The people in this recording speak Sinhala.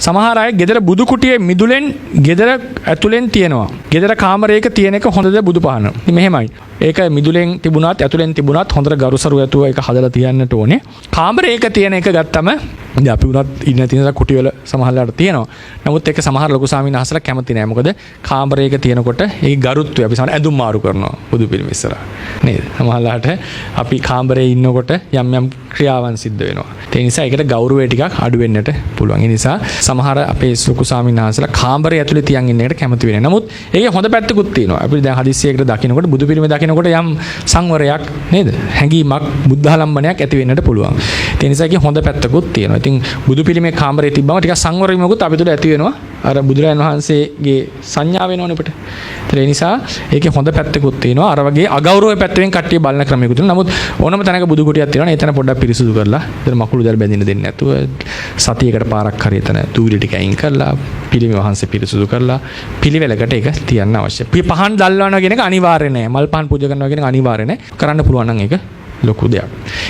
සමහර අය ගෙදර බුදු කුටියේ මිදුලෙන් ගෙදර ඇතුලෙන් තියෙනවා. ගෙදර කාමරයක තියෙන එක හොඳද බුදු පහන. ඉතින් මෙහෙමයි. ඒක මිදුලෙන් තිබුණත් ඇතුලෙන් තිබුණත් හොඳට ගරුසරු ඇතුව ඒක හදලා තියන්නට ඕනේ. කාමරයක තියෙන එක ගත්තම ඉතින් අපි උනත් ඉන්න තියෙන කුටි වල සමහරලාට තියෙනවා. නමුත් ඒක සමහර ලොකු ස්වාමීන් වහන්සේලා කැමති නෑ. මොකද කාමරයක තියෙනකොට ඒ ගරුත්වය අපි සමහර ඇඳුම් මාරු කරනවා බුදු පිළිම ඉස්සරහා. නේද? සමහරලාට අපි කාමරේ ඉන්නකොට යම් යම් ක්‍රියාවන් සිද්ධ වෙනවා. ඒ නිසා ඒකට ගෞරවය ටිකක් අඩු වෙන්නට පුළුවන්. ඒ නිසා සමහර අපේ ලොකු ස්වාමීන් වහන්සේලා කාමරය ඇතුලේ තියන් ඉන්න එකට කැමති වෙන්නේ. නමුත් ඒකේ හොඳ පැත්තකුත් තියෙනවා. අපි දැන් හදිස්සියකට දකින්නකොට බුදු පිළිම දකින්නකොට යම් සංවරයක් නේද? හැඟීමක් බුද්ධාලම්බනයක් ඇති වෙන්නට පුළුවන්. ඒ නිසා ඒකේ හොඳ පැත්තකුත් තියෙනවා. ඉතින් බුදු පිළිමේ කාමරේ තිබ්බම ටිකක් සංවරයමකුත් අපි තුළ ඇති වෙනවා. අර බුදුරජාණන් වහන්සේගේ සංඥා වෙනවනේ අපිට. ඒ නිසා ඒකේ හොඳ පැත්තකුත් තියෙනවා. අර වගේ අගෞරව පැත්තෙන් කට්ටිය බලන ක්‍රමයකුත් තියෙනවා. නමුත් ඕනම තැනක බුදු කුටියක් තියෙනවා. එතන පොඩ්ඩක් පිරිසුදු කරලා, එතන මකුළු දැල් බැඳින්න දෙන්නේ නැතුව සතියකට පාරක් හරි එතන දූවිලි ටික අයින් කරලා, පිළිමේ වහන්සේ පිරිසුදු කරලා පිළිවෙලකට ඒක තියන්න අවශ්‍යයි. පහන් දැල්වනවා කියන එක අනිවාර්ය නෑ. මල් පහන් පූජා කරනවා කියන එක අනිවාර්ය නෑ. කරන්න පුළුවන් නම් ඒක ලොකු දෙයක්.